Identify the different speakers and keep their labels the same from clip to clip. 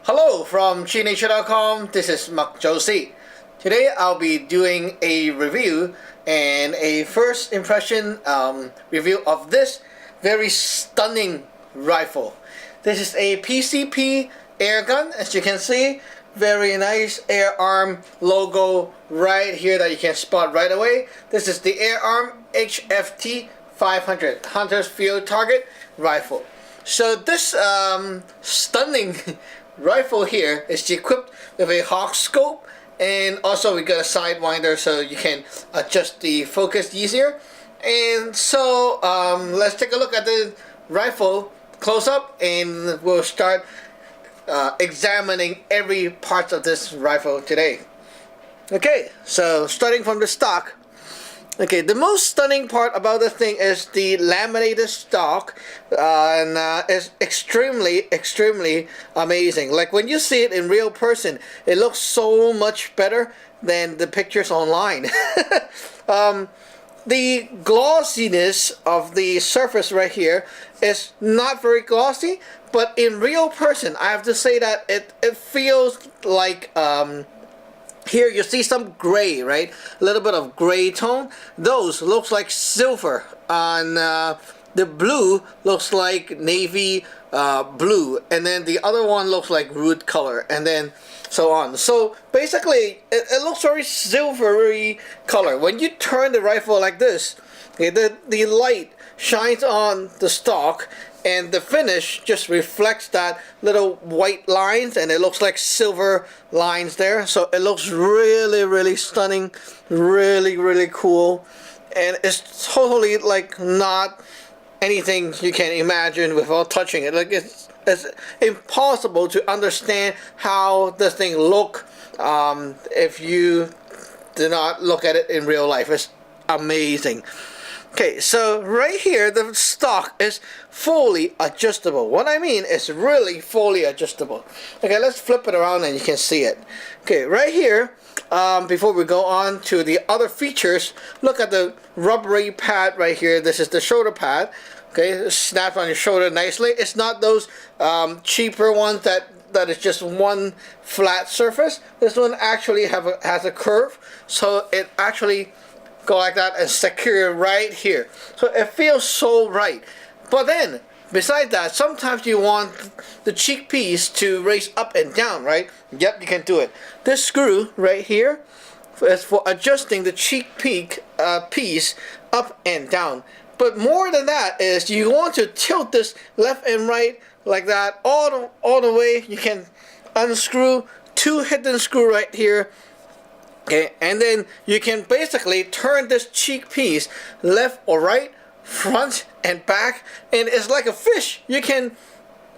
Speaker 1: Hello from ChiNature.com. This is Mark Josie. Today I'll be doing a review and a first impression review of this very stunning rifle. This is a PCP air gun, as you can see. Very nice Air Arm logo right here that you can spot right away. This is the Air Arm HFT 500 Hunter's Field Target Rifle. So this stunning rifle here is equipped with a hawk scope, and also we got a sidewinder so you can adjust the focus easier. And so let's take a look at the rifle close up, and we'll start examining every part of this rifle today. Okay, so starting from the stock. Okay, the most stunning part about this thing is the laminated stock, and it's extremely amazing. Like when you see it in real person, it looks so much better than the pictures online. The glossiness of the surface right here is not very glossy, but in real person, I have to say that it feels like here you see some gray, right? A little bit of gray tone. Those looks like silver, and the blue looks like navy blue, and then the other one looks like root color, and then so on. So basically it looks very silvery color. When you turn the rifle like this, okay, the light shines on the stock, and the finish just reflects that little white lines, and it looks like silver lines there. So it looks really stunning, really cool, and it's totally like not anything you can imagine without touching it. Like it's impossible to understand how this thing look if you do not look at it in real life. It's amazing. Okay, so right here the stock is fully adjustable. What I mean is really fully adjustable. Okay, let's flip it around and you can see it. Okay, right here, before we go on to the other features, look at the rubbery pad right here. This is the shoulder pad. Okay, it snaps on your shoulder nicely. It's not those cheaper ones that is just one flat surface. This one actually has a curve, so it actually go like that and secure right here. So it feels so right. But then, besides that, sometimes you want the cheek piece to raise up and down, right? Yep, you can do it. This screw right here is for adjusting the cheek piece up and down. But more than that is you want to tilt this left and right like that all the way. You can unscrew two hidden screw right here. Okay, and then you can basically turn this cheek piece left or right, front and back, and it's like a fish. You can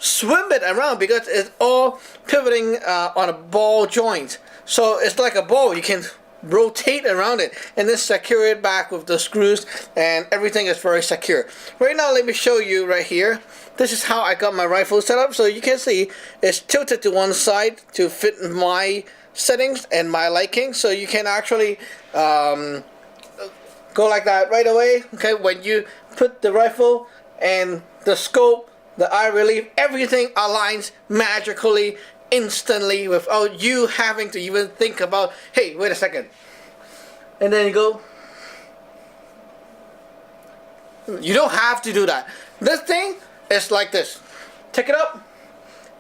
Speaker 1: swim it around because it's all pivoting on a ball joint. So it's like a ball. You can rotate around it and then secure it back with the screws, and everything is very secure. Right now, let me show you right here. This is how I got my rifle set up. So you can see it's tilted to one side to fit my settings and my liking, so you can actually go like that right away. Okay, when you put the rifle and the scope, the eye relief, everything aligns magically, instantly, without you having to even think about, hey, wait a second. And then you go. You don't have to do that. This thing is like this. Take it up,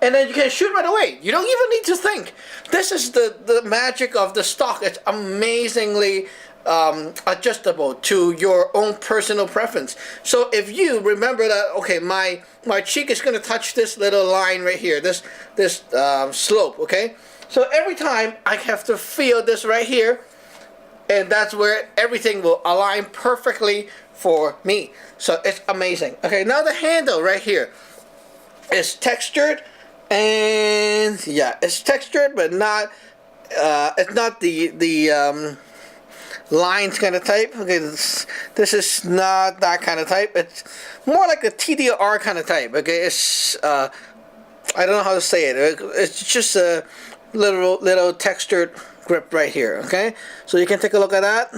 Speaker 1: and then you can shoot right away. You don't even need to think. This is the magic of the stock. It's amazingly adjustable to your own personal preference. So if you remember that, okay, my cheek is going to touch this little line right here, this slope, okay? So every time I have to feel this right here, and that's where everything will align perfectly for me. So it's amazing. Okay, now the handle right here is textured. And yeah, it's textured, but not it's not the lines kind of type. Okay, this is not that kind of type. It's more like a TDR kind of type. Okay, it's I don't know how to say it. It's just a little textured grip right here. Okay, so you can take a look at that.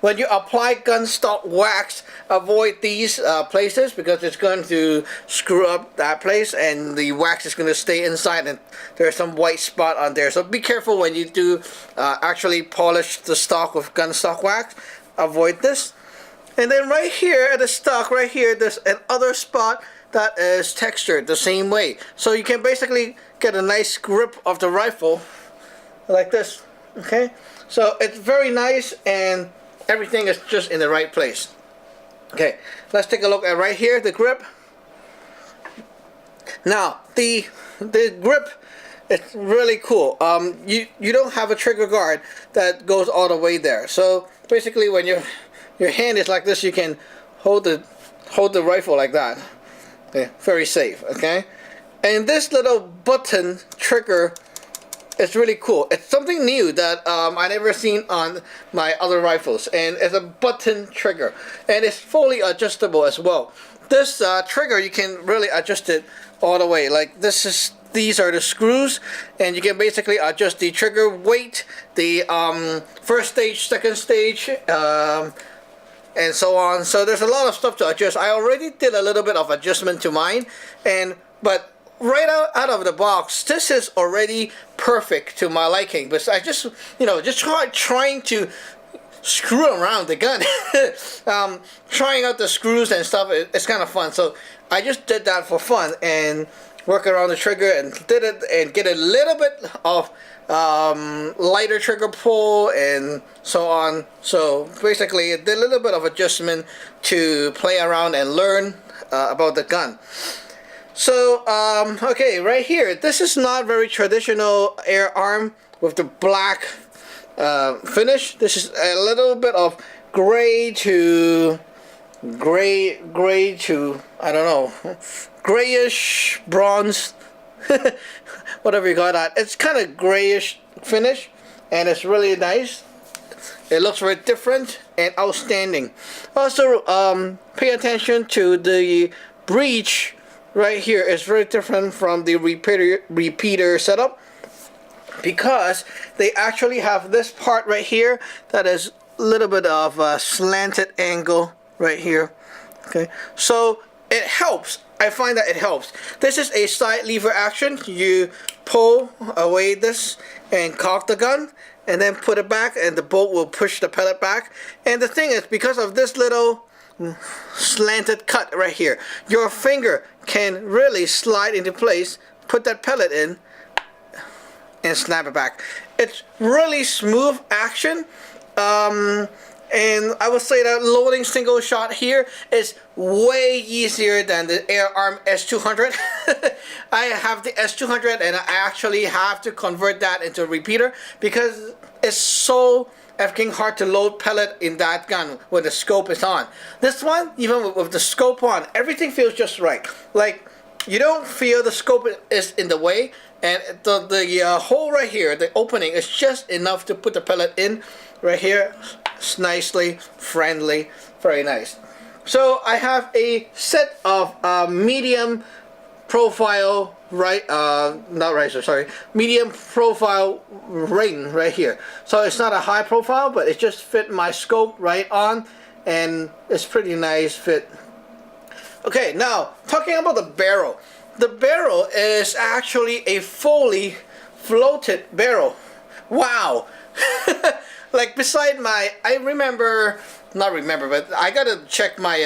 Speaker 1: When you apply gun stock wax, avoid these places because it's going to screw up that place and the wax is going to stay inside and there's some white spot on there. So be careful when you do actually polish the stock with gun stock wax. Avoid this. And then right here at the stock, right here, there's another spot that is textured the same way. So you can basically get a nice grip of the rifle like this. Okay, so it's very nice and everything is just in the right place. Okay, let's take a look at right here, the grip. Now the grip, it's really cool. You don't have a trigger guard that goes all the way there. So basically when your hand is like this, you can hold the rifle like that. Okay, very safe. Okay, and this little button trigger, it's really cool. It's something new that I never seen on my other rifles, and it's a button trigger, and it's fully adjustable as well. This trigger, you can really adjust it all the way. Like these are the screws, and you can basically adjust the trigger weight, the first stage, second stage, and so on. So there's a lot of stuff to adjust. I already did a little bit of adjustment to mine, but right out of the box, this is already perfect to my liking. But I just trying to screw around the gun, trying out the screws and stuff. It's kind of fun. So I just did that for fun and work around the trigger and did it and get a little bit of lighter trigger pull and so on. So basically I did a little bit of adjustment to play around and learn about the gun. So okay, right here, this is not very traditional Air Arm with the black finish. This is a little bit of gray to I don't know, grayish bronze, whatever you call that. It's kind of grayish finish, and it's really nice. It looks very different and outstanding. Also, pay attention to the breech right here. It's very different from the repeater setup because they actually have this part right here that is a little bit of a slanted angle right here. Okay, so it helps. I find that it helps. This is a side lever action. You pull away this and cock the gun and then put it back, and the bolt will push the pellet back. And the thing is, because of this little slanted cut right here, your finger can really slide into place, put that pellet in and snap it back. It's really smooth action. And I would say that loading single shot here is way easier than the Air Arm S200. I have the S200 and I actually have to convert that into a repeater because it's so effing hard to load pellet in that gun when the scope is on. This one, even with the scope on, everything feels just right. Like, you don't feel the scope is in the way, and the hole right here, the opening, is just enough to put the pellet in right here. It's medium friendly, very nice. So I have a set of medium profile medium profile ring right here. So it's not a high profile, but it just fit my scope right on, and it's pretty nice fit. Okay, now talking about the barrel. The barrel is actually a fully floated barrel. Wow. Like beside my, but I gotta check my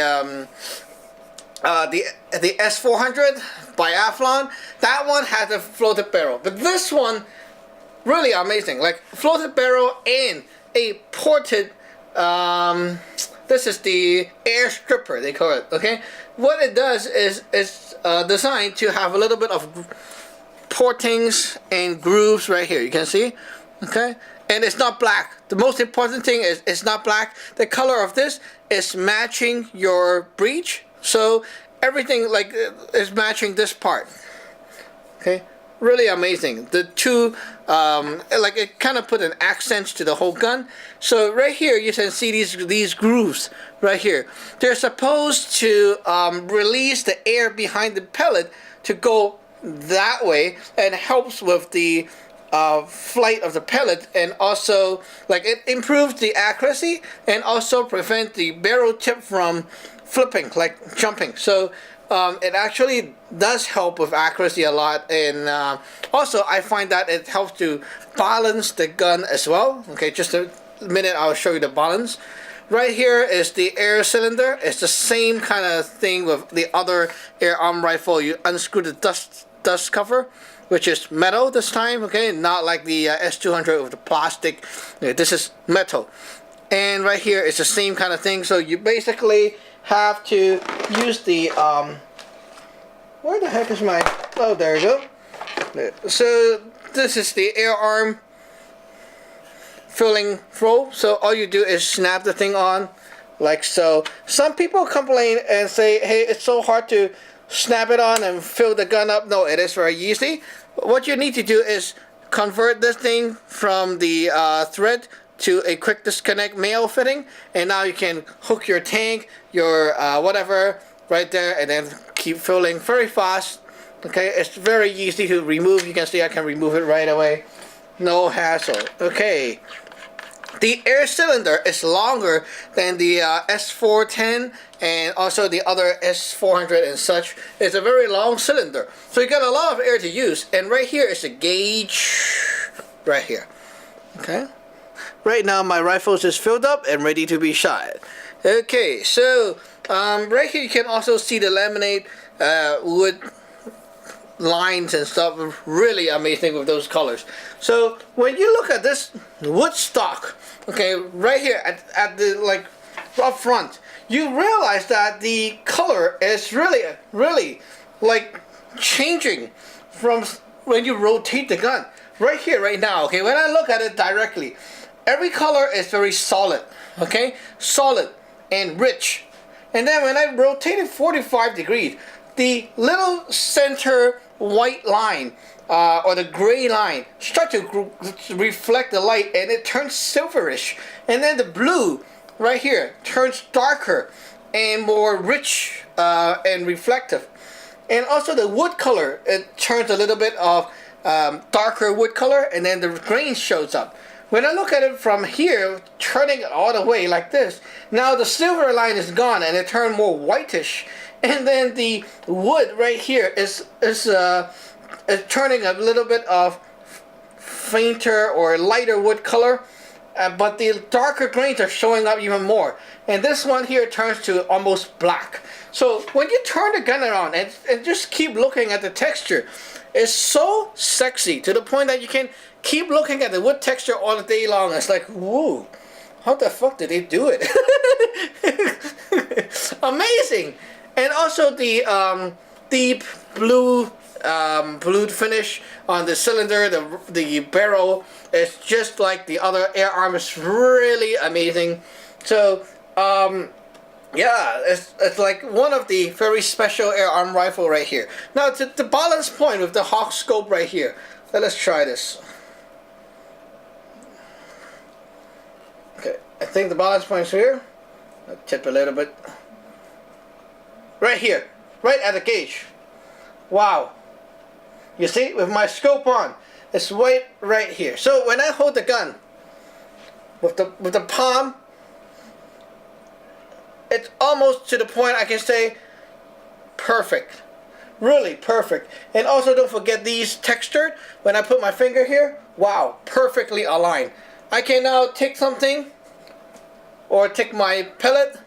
Speaker 1: the S400 by Athlon. That one has a floated barrel, but this one really amazing. Like floated barrel and a ported. This is the air stripper, they call it. Okay, what it does is it's designed to have a little bit of portings and grooves right here. You can see, okay. And it's not black. The most important thing is it's not black. The color of this is matching your breech. So everything like is matching this part. Okay, really amazing. The two, like it kind of put an accent to the whole gun. So right here you can see these grooves right here. They're supposed to release the air behind the pellet to go that way, and helps with the flight of the pellet, and also like it improves the accuracy and also prevent the barrel tip from flipping, like jumping. So it actually does help with accuracy a lot, and also I find that it helps to balance the gun as well. Okay, just a minute, I'll show you the balance. Right here is the air cylinder. It's the same kind of thing with the other air arm rifle. You unscrew the dust cover, which is metal this time, okay, not like the S200 with the plastic. This is metal. And right here is the same kind of thing. So you basically have to use the where the heck is my, oh, there you go. So this is the air arm filling roll. So all you do is snap the thing on like so. Some people complain and say, hey, it's so hard to snap it on and fill the gun up. No, it is very easy. What you need to do is convert this thing from the thread to a quick disconnect male fitting, and now you can hook your tank, your whatever right there, and then keep filling very fast. Okay, it's very easy to remove. You can see I can remove it right away, no hassle. Okay, the air cylinder is longer than the S410 and also the other S400 and such. It's a very long cylinder, so you got a lot of air to use. And right here is a gauge right here. Okay, right now my rifle is filled up and ready to be shot. Okay, so right here you can also see the laminate wood lines and stuff. Really amazing with those colors. So when you look at this wood stock, okay, right here at the like up front, you realize that the color is really like changing from when you rotate the gun. Right here, right now, okay, when I look at it directly, every color is very solid, okay, solid and rich. And then when I rotate it 45 degrees, the little center white line or the gray line start to reflect the light, and it turns silverish. And then the blue right here turns darker and more rich and reflective. And also the wood color, it turns a little bit of darker wood color, and then the grain shows up. When I look at it from here, turning it all the way like this, now the silver line is gone and it turned more whitish. And then the wood right here is turning a little bit of fainter or lighter wood color, but the darker grains are showing up even more. And this one here turns to almost black. So when you turn the gun around and just keep looking at the texture, it's so sexy to the point that you can keep looking at the wood texture all day long. It's like, whoa, how the fuck did they do it? Amazing. And also the deep blue finish on the cylinder, the barrel is just like the other Air Arms. Really amazing. So yeah, it's like one of the very special Air Arm rifle right here. Now to the balance point with the Hawk scope right here. Let's try this. Okay, I think the balance point's here. I'll tip a little bit. Right here, right at the gauge. Wow. You see, with my scope on, it's right here. So when I hold the gun with the palm, it's almost to the point I can say perfect. Really perfect. And also don't forget these textured. When I put my finger here, wow, perfectly aligned. I can now take something or take my pellet,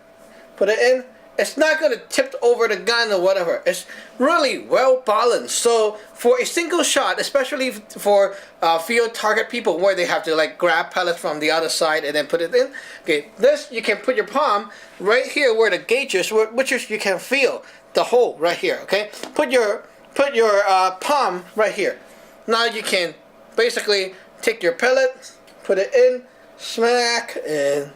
Speaker 1: put it in. It's not going to tip over the gun or whatever. It's really well balanced. So for a single shot, especially for field target people where they have to like grab pellets from the other side and then put it in. Okay, this you can put your palm right here where the gauge is, which is you can feel the hole right here. Okay, put your palm right here. Now you can basically take your pellet, put it in, smack, and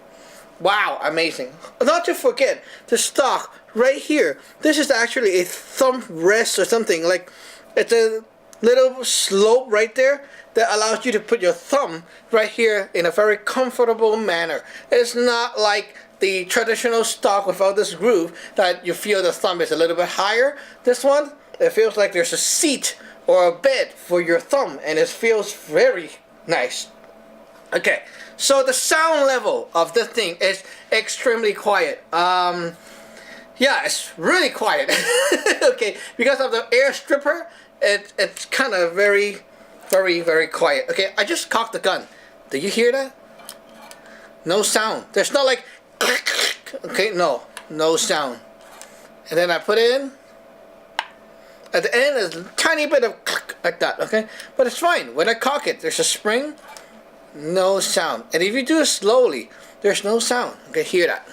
Speaker 1: wow, amazing. Not to forget the stock right here. This is actually a thumb rest or something. Like it's a little slope right there that allows you to put your thumb right here in a very comfortable manner. It's not like the traditional stock without this groove that you feel the thumb is a little bit higher. This one, it feels like there's a seat or a bed for your thumb, and it feels very nice. Okay, so the sound level of this thing is extremely quiet. Yeah, it's really quiet. Okay, because of the air stripper, it's kind of very quiet. Okay, I just cocked the gun. Do you hear that? No sound. There's not like okay, no sound. And then I put it in. At the end, there's a tiny bit of like that. Okay, but it's fine. When I cock it, there's a spring. No sound. And if you do it slowly, there's no sound. Okay, hear that.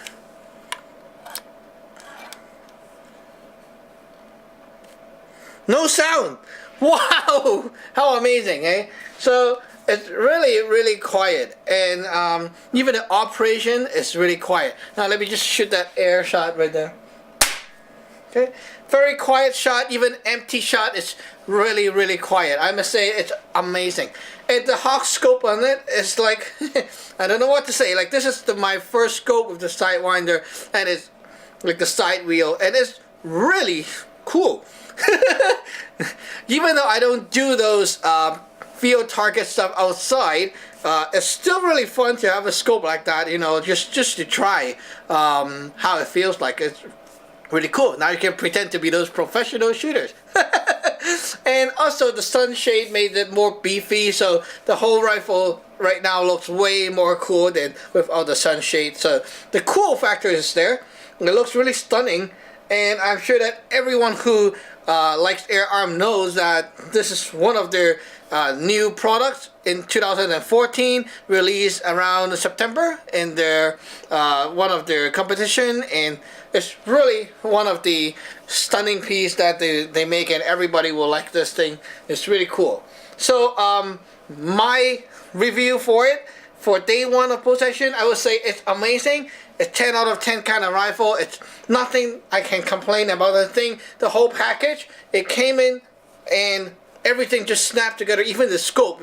Speaker 1: No sound. Wow, how amazing, eh? So it's really quiet, and even the operation is really quiet. Now let me just shoot that air shot right there. Okay, very quiet shot. Even empty shot is really quiet. I must say it's amazing. And the hawk scope on it is like I don't know what to say. Like, this is my first scope with the sidewinder, and it's like the side wheel, and it's really cool. Even though I don't do those field target stuff outside, it's still really fun to have a scope like that, you know, just to try how it feels like. It's really cool. Now you can pretend to be those professional shooters. And also the sunshade made it more beefy, so the whole rifle right now looks way more cool than with all the sunshade. So the cool factor is there. It looks really stunning, and I'm sure that everyone who likes Air Arm knows that this is one of their new products in 2014, released around September in their one of their competition, and it's really one of the stunning piece that they make, and everybody will like this thing. It's really cool. So my review for it, for day one of possession, I would say it's amazing. It's 10 out of 10 kind of rifle. It's nothing I can complain about the thing. The whole package, it came in and everything just snapped together, even the scope.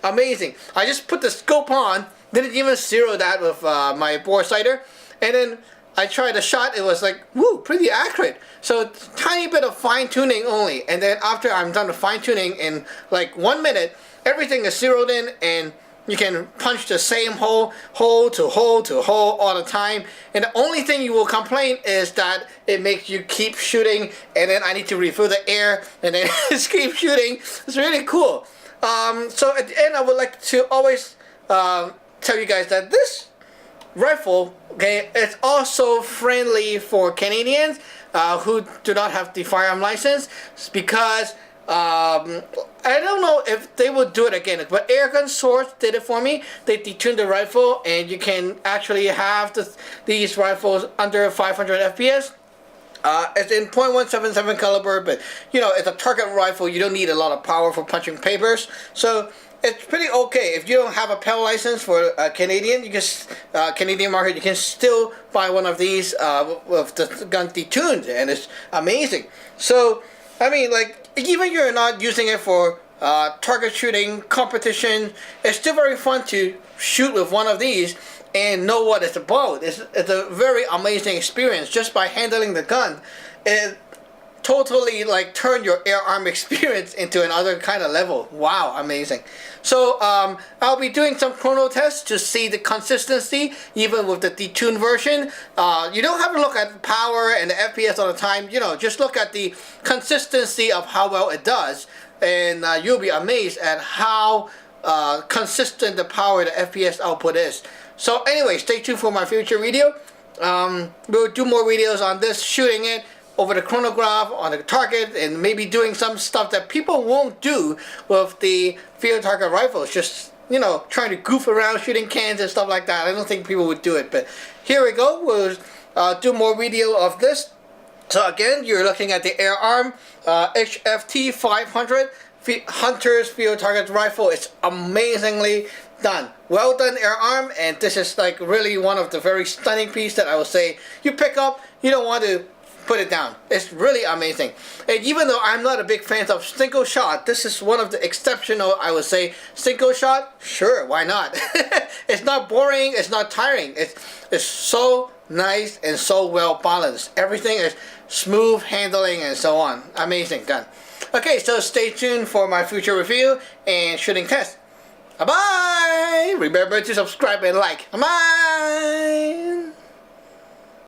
Speaker 1: Amazing. I just put the scope on, didn't even zero that with my bore sighter, and then I tried the shot. It was like, woo, pretty accurate. So tiny bit of fine tuning only, and then after I'm done with fine tuning in like 1 minute, everything is zeroed in, and you can punch the same hole to hole to hole all the time. And the only thing you will complain is that it makes you keep shooting, and then I need to refill the air, and then just keep shooting. It's really cool. So at the end, I would like to always tell you guys that this rifle, okay, it's also friendly for Canadians who do not have the firearm license, because I don't know if they will do it again, but Airgun Source did it for me. They detuned the rifle, and you can actually have these rifles under 500 FPS. It's in .177 caliber, but you know, it's a target rifle. You don't need a lot of power for punching papers, so it's pretty okay. If you don't have a PEL license for Canadian, you can Canadian market, you can still buy one of these with the gun detuned, and it's amazing. So I mean, like, even you're not using it for target shooting competition, it's still very fun to shoot with one of these and know what it's about. It's a very amazing experience just by handling the gun. It totally like turned your Air Arm experience into another kind of level. Wow, amazing. So I'll be doing some chrono tests to see the consistency even with the detuned version. You don't have to look at the power and the FPS all the time. You know, just look at the consistency of how well it does, and you'll be amazed at how consistent the power, the FPS output is. So anyway, stay tuned for my future video. We'll do more videos on this, shooting it over the chronograph on the target, and maybe doing some stuff that people won't do with the field target rifles. Just, you know, trying to goof around shooting cans and stuff like that. I don't think people would do it, but here we go. We'll do more video of this. So again, you're looking at the Air Arm HFT 500 Hunter's field target rifle. It's amazingly done. Well done, Air Arm, and this is like really one of the very stunning pieces that I would say you pick up, you don't want to put it down. It's really amazing. And even though I'm not a big fan of single shot, this is one of the exceptional, I would say, single shot. Sure, why not? It's not boring, it's not tiring. It's so nice and so well balanced. Everything is smooth handling and so on. Amazing gun. Okay, so stay tuned for my future review and shooting test. Bye bye. Remember to subscribe and like. Bye.